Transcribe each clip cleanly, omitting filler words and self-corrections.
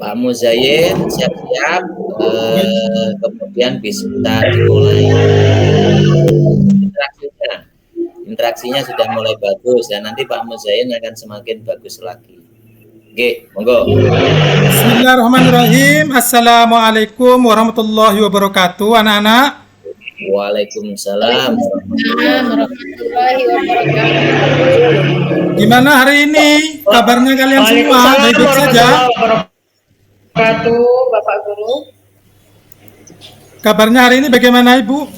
Pak Muzayin siap-siap, kemudian bisa dimulai interaksinya. Interaksinya sudah mulai bagus dan nanti Pak Muzayin akan semakin bagus lagi. Oke, monggo. Bismillahirrahmanirrahim. Assalamualaikum warahmatullahi wabarakatuh, anak-anak. Waalaikumsalam warahmatullahi wabarakatuh. Gimana hari ini? Kabarnya kalian semua baik-baik saja? Wabarakatuh, Bapak Guru. Kabarnya hari ini bagaimana, Ibu?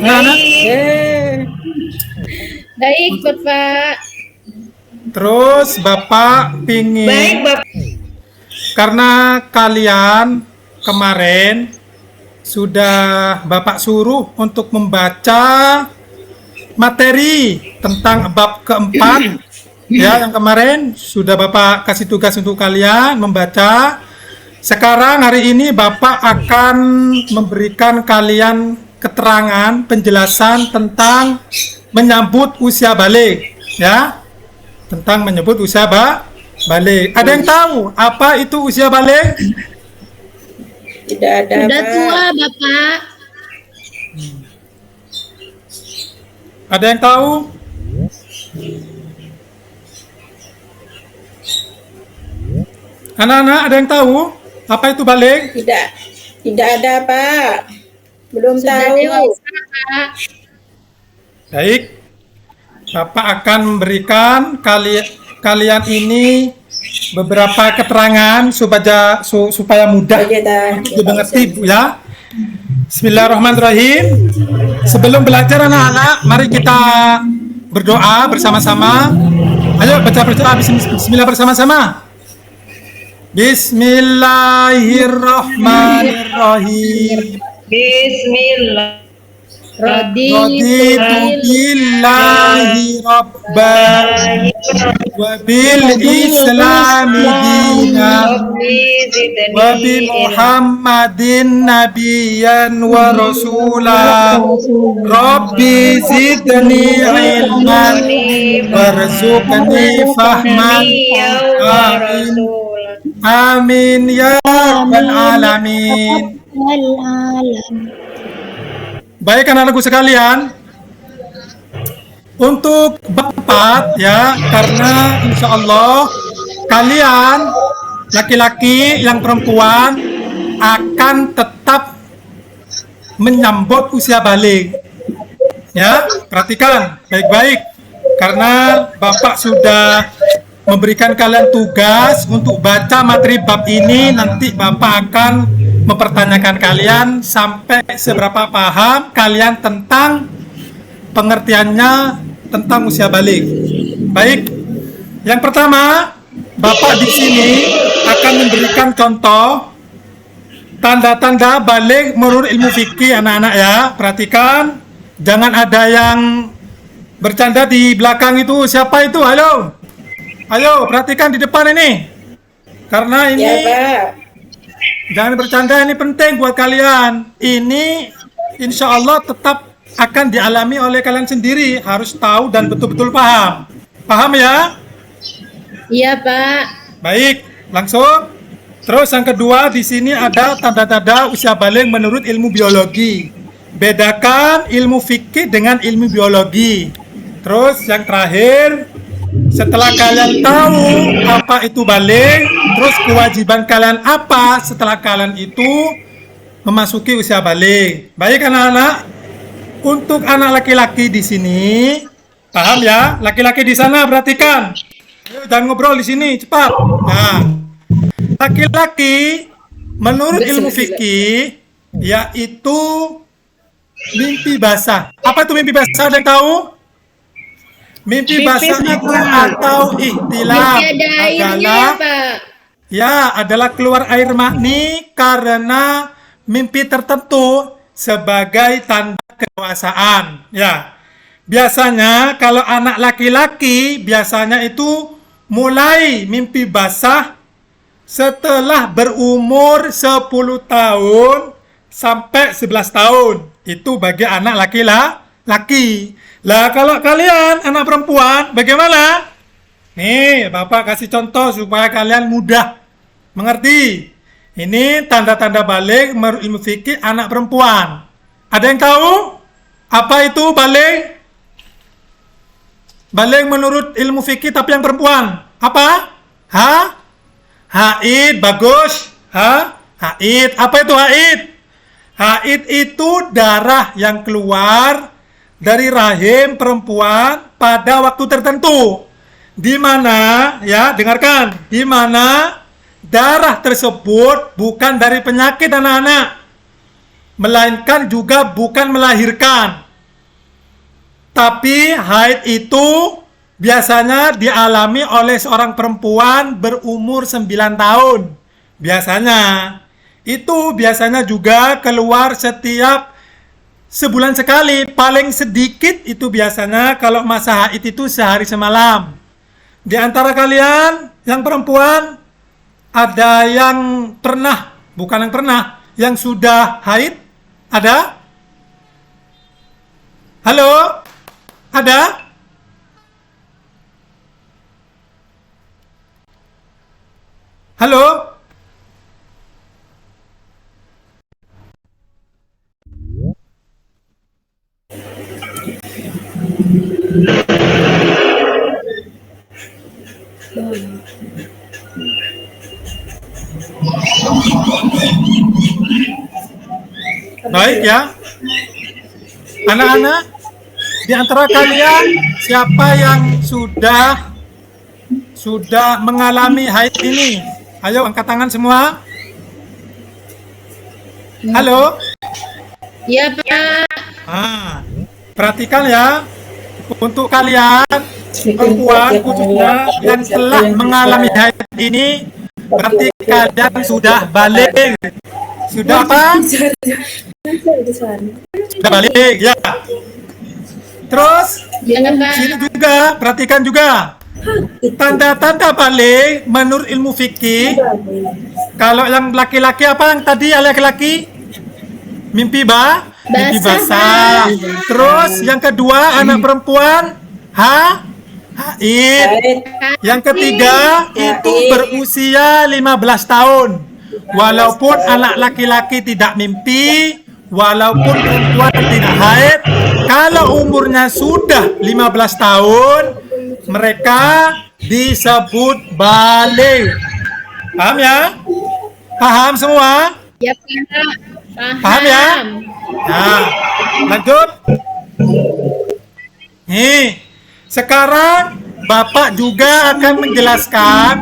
Anak? Baik, Bapak. Terus Bapak pingin Baik, Bapak. karena kalian kemarin sudah Bapak suruh untuk membaca materi tentang bab keempat ya, yang kemarin sudah Bapak kasih tugas untuk kalian membaca. Sekarang hari ini Bapak akan memberikan kalian keterangan penjelasan tentang menyambut usia balik ya, tentang menyebut usia balik. Ada yang tahu apa itu usia balik? Tidak ada. Sudah tua, Bapak. Ada yang tahu? Anak-anak, ada yang tahu apa itu balik? Tidak ada, Pak. Belum tahu. Dewasa, Pak. Baik, Bapak akan memberikan kalian ini beberapa keterangan supaya mudah untuk dimengerti, Bu ya. Bismillahirrahmanirrahim. Sebelum belajar anak-anak, mari kita berdoa bersama-sama. Ayo baca bismillah bersama-sama. Bismillahirrahmanirrahim. Bismillah. Raditu billahi rabban wa bil islami dinan wa bi muhammadin nabiyyan wa rasula rabbi zidni ilman warzuqni fahman amin amin ya rabbal alamin. Baik anak-anakku sekalian, untuk bab 4 ya, karena insya Allah kalian laki-laki yang perempuan akan tetap menyambut usia balik ya. Perhatikan baik-baik, karena Bapak sudah memberikan kalian tugas untuk baca materi bab ini. Nanti Bapak akan mempertanyakan kalian sampai seberapa paham kalian tentang pengertiannya tentang usia balik. Baik, yang pertama Bapak di sini akan memberikan contoh tanda-tanda balik menurut ilmu fikih anak-anak ya. Perhatikan, jangan ada yang bercanda di belakang itu. Siapa itu? Halo, ayo perhatikan di depan ini, karena ini ya, Pak. Jangan bercanda, ini penting buat kalian. Ini insya Allah tetap akan dialami oleh kalian sendiri. Harus tahu dan betul-betul paham. Paham ya? Iya, Pak. Baik, langsung. Terus yang kedua, di sini ada tanda-tanda usia balik menurut ilmu biologi. Bedakan ilmu fikih dengan ilmu biologi. Terus yang terakhir, setelah kalian tahu apa itu balik, terus kewajiban kalian apa setelah kalian itu memasuki usia balik. Baik anak-anak, untuk anak laki-laki di sini, paham ya? Laki-laki di sana perhatikan. Ayo jangan ngobrol di sini, cepat. Nah, laki-laki menurut ilmu fikih yaitu mimpi basah. Apa itu mimpi basah? Ada yang tahu? Mimpi basah itu atau ihtilam adalah keluar air mani karena mimpi tertentu sebagai tanda kedewasaan ya. Biasanya kalau anak laki-laki biasanya itu mulai mimpi basah setelah berumur 10 tahun sampai 11 tahun. Itu bagi anak laki-laki. Lah kalau kalian anak perempuan bagaimana? Nih Bapak kasih contoh supaya kalian mudah Mengerti? Ini tanda-tanda balik menurut ilmu fikih anak perempuan. Ada yang tahu? Apa itu balik? Balik menurut ilmu fikih tapi yang perempuan. Apa? Haid, bagus. Haid. Apa itu haid? Haid itu darah yang keluar dari rahim perempuan pada waktu tertentu. Di mana, ya, dengarkan, di mana darah tersebut bukan dari penyakit anak-anak, melainkan juga bukan melahirkan. Tapi haid itu biasanya dialami oleh seorang perempuan berumur 9 tahun. Biasanya. Itu biasanya juga keluar setiap sebulan sekali. Paling sedikit itu biasanya kalau masa haid itu sehari semalam. Di antara kalian yang perempuan, ada yang pernah, bukan yang pernah, yang sudah haid? Ada? Halo? Ada? Halo? Baik ya. Anak-anak, di antara kalian siapa yang sudah mengalami haid ini? Ayo angkat tangan semua. Halo? Iya, Pak. Perhatikan ya. Untuk kalian perempuan khususnya yang telah mengalami haid ini, berarti kalian sudah balik. Sudah apa? Sudah balik ya. Terus sini juga, perhatikan juga tanda-tanda balik menurut ilmu fikih. Kalau yang laki-laki apa yang tadi laki-laki? Mimpi mimpi basah. Terus yang kedua anak perempuan haid. Yang ketiga itu berusia 15 tahun. Walaupun anak laki-laki tidak mimpi, walaupun perempuan tidak haid, kalau umurnya sudah 15 tahun, mereka disebut balik. Paham ya? Paham semua? Ya, Pak. Paham ya? Nah, lanjut. Nih, sekarang Bapak juga akan menjelaskan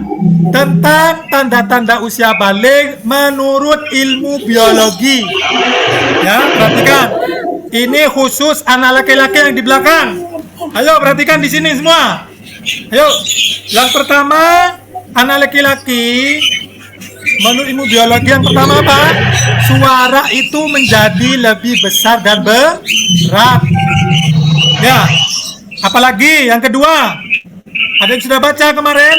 tentang tanda-tanda usia balik menurut ilmu biologi. Ya, perhatikan. Ini khusus anak laki-laki yang di belakang. Ayo perhatikan di sini semua. Ayo, yang pertama anak laki-laki menurut ilmu biologi yang pertama apa? Suara itu menjadi lebih besar dan berat. Ya. Apalagi yang kedua? Ada yang sudah baca kemarin?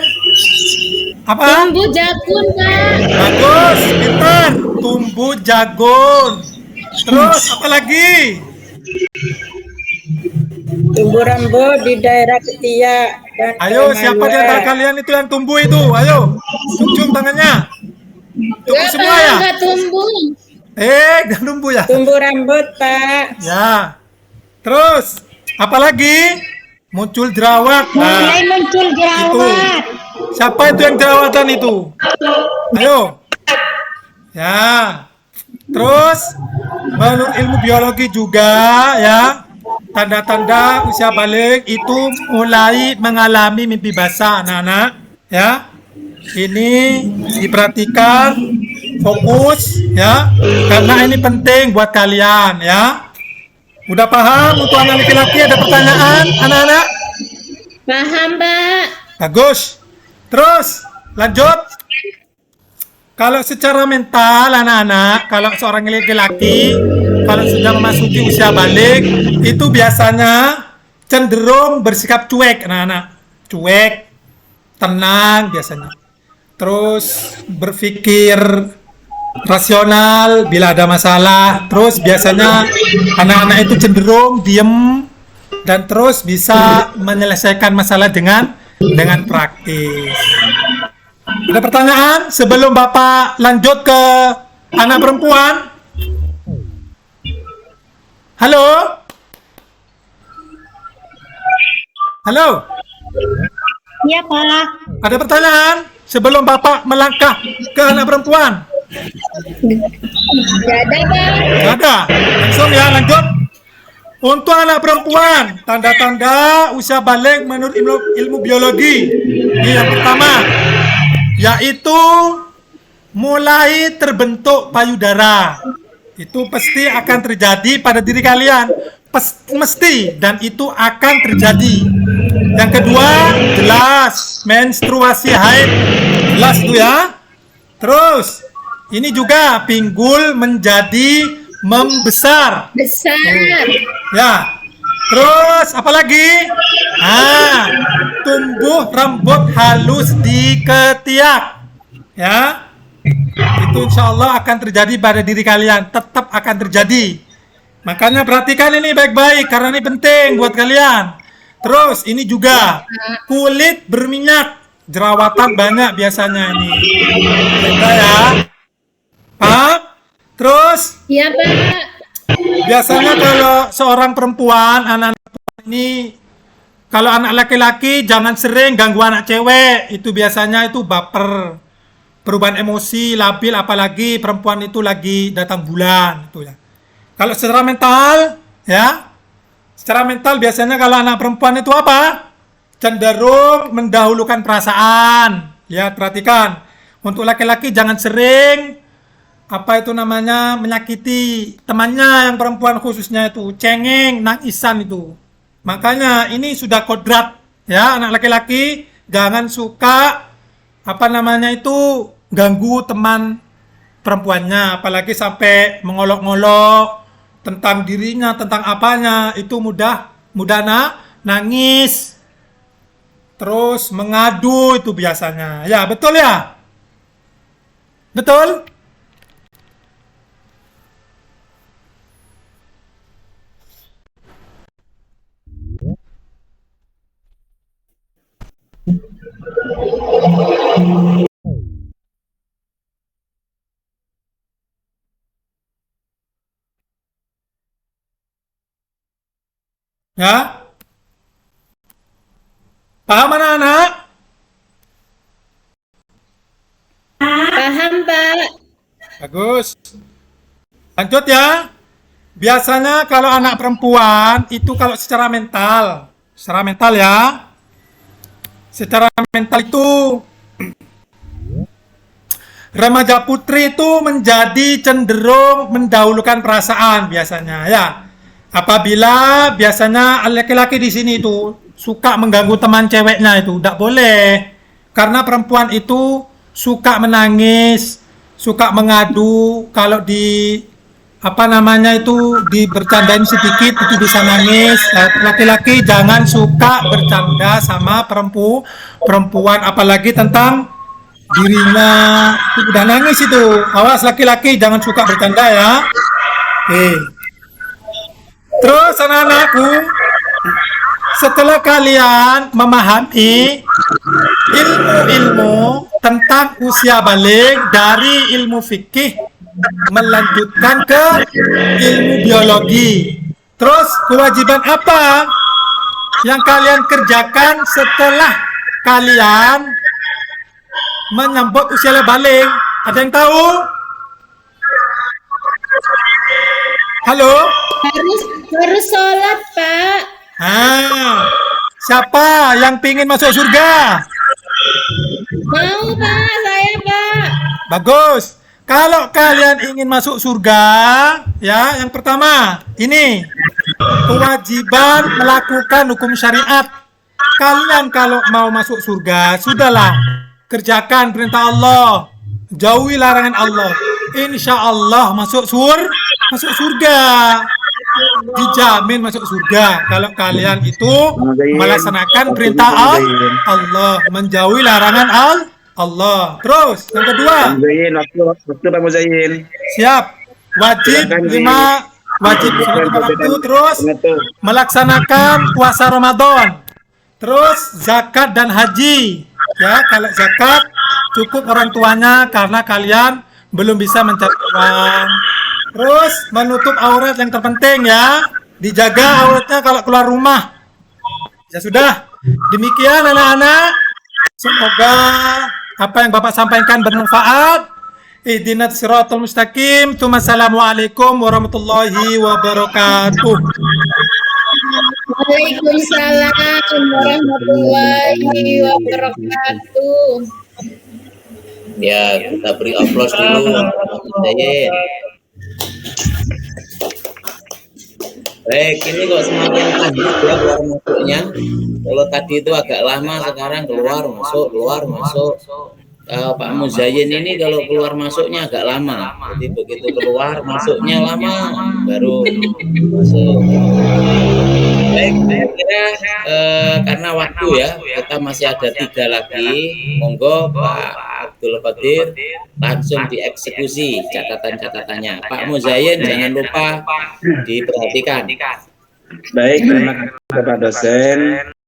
Apa? Tumbuh jagung, Pak. Bagus, pintar. Tumbuh jagung. Terus apa lagi? Tumbuh rambut di daerah ketiak dan Ayo, siapa di antara kalian itu yang tumbuh itu? Ayo, tunjuk tangannya. Tumbuh semua ya? Enggak tumbuh. Gak tumbuh ya? Tumbuh rambut, Pak. Ya. Terus, apa lagi? Muncul jerawat. Mulai muncul jerawat. Itu. Siapa itu yang jerawatan itu? Ayo. Ya. Terus, menurut ilmu biologi juga ya, tanda-tanda usia balik itu mulai mengalami mimpi basah, anak-anak. Ya. Ini diperhatikan, fokus ya, karena ini penting buat kalian ya. Udah paham? Untuk anak laki-laki ada pertanyaan, anak-anak? Paham, Pak. Bagus. Terus, lanjut. Kalau secara mental, anak-anak, kalau seorang laki-laki, kalau sudah memasuki usia balik, itu biasanya cenderung bersikap cuek, anak-anak. Cuek, tenang biasanya. Terus, berpikir rasional bila ada masalah. Terus biasanya anak-anak itu cenderung diem dan terus bisa menyelesaikan masalah dengan praktis. Ada pertanyaan sebelum Bapak lanjut ke anak perempuan? Halo? Halo? Iya, Pak. Ada pertanyaan sebelum Bapak melangkah ke anak perempuan? Gak ada, Pak. Nggak ada. Langsung ya, lanjut. Untuk anak perempuan, tanda-tanda usia balik menurut ilmu biologi. Ini yang pertama, yaitu mulai terbentuk payudara. Itu pasti akan terjadi pada diri kalian. Mesti, dan itu akan terjadi. Yang kedua, jelas menstruasi haid. Jelas itu ya. Terus, ini juga pinggul menjadi membesar. Besar. Ya. Terus apa lagi? Tumbuh rambut halus di ketiak. Ya. Itu insya Allah akan terjadi pada diri kalian. Tetap akan terjadi. Makanya perhatikan ini baik-baik karena ini penting buat kalian. Terus ini juga kulit berminyak, jerawatan banyak biasanya ini. Beda ya. Pak? Terus Iya, Pak. biasanya kalau seorang perempuan, anak ini, kalau anak laki-laki jangan sering ganggu anak cewek. Itu biasanya itu baper, perubahan emosi, labil, apalagi perempuan itu lagi datang bulan. Itu ya. Kalau secara mental, ya, secara mental biasanya kalau anak perempuan itu apa? Cenderung mendahulukan perasaan. Ya, perhatikan. Untuk laki-laki jangan sering menyakiti temannya yang perempuan, khususnya itu cengeng, nangisan itu. Makanya ini sudah kodrat ya, anak laki-laki jangan suka ganggu teman perempuannya, apalagi sampai mengolok-ngolok tentang dirinya, tentang apanya, itu mudah nangis, terus mengadu itu biasanya. Ya, betul ya? Betul? Ya? Paham anak-anak? Paham, Pak. Bagus. Lanjut ya. Biasanya kalau anak perempuan itu kalau secara mental ya. Secara mental itu remaja putri itu menjadi cenderung mendahulukan perasaan biasanya ya. Apabila biasanya laki-laki di sini itu suka mengganggu teman ceweknya itu tidak boleh. Karena perempuan itu suka menangis, suka mengadu, kalau dibercandain sedikit itu bisa nangis. Laki-laki jangan suka bercanda sama perempuan, apalagi tentang dirinya itu udah nangis itu. Awas laki-laki jangan suka bercanda ya. Terus anak-anakku, setelah kalian memahami ilmu-ilmu tentang usia balik dari ilmu fikih melanjutkan ke ilmu biologi. Terus kewajiban apa yang kalian kerjakan setelah kalian menyambut usia balik? Ada yang tahu? Halo? Harus sholat, Pak. Siapa yang pingin masuk surga? Mau, Pak. Saya, Pak. Bagus. Kalau kalian ingin masuk surga, ya, yang pertama, ini kewajiban melakukan hukum syariat. Kalian kalau mau masuk surga, sudahlah, kerjakan perintah Allah, jauhi larangan Allah. Insya Allah masuk surga. Dijamin masuk surga kalau kalian itu melaksanakan perintah Allah, menjauhi larangan Allah. Terus yang kedua, waktu Pak Muzain. siap, wajib 5 waktu, terus melaksanakan puasa Ramadan, terus zakat dan haji. Ya, kalau zakat cukup orang tuanya karena kalian belum bisa mencari uang. Terus menutup aurat yang terpenting ya, dijaga auratnya kalau keluar rumah. Ya sudah, demikian anak-anak. Semoga apa yang Bapak sampaikan bermanfaat. Ihdinas siratal mustaqim. Assalamualaikum warahmatullahi wabarakatuh. Waalaikumsalam warahmatullahi wabarakatuh. Ya, kita beri aplaus dulu. Pak Muzayyin. Baik, ini kok semakin lanjut ya keluar masuknya. Kalau tadi itu agak lama, sekarang keluar masuk. Pak Muzayyin ini kalau keluar masuknya agak lama. Jadi begitu keluar masuknya lama, baru masuk. Baik, saya kira karena waktu ya, kita masih ada 3 lagi. Monggo Pak Abdul Qadir langsung dieksekusi catatan-catatannya. Pak Muzayyin jangan lupa diperhatikan. Baik, terima kasih Bapak dosen.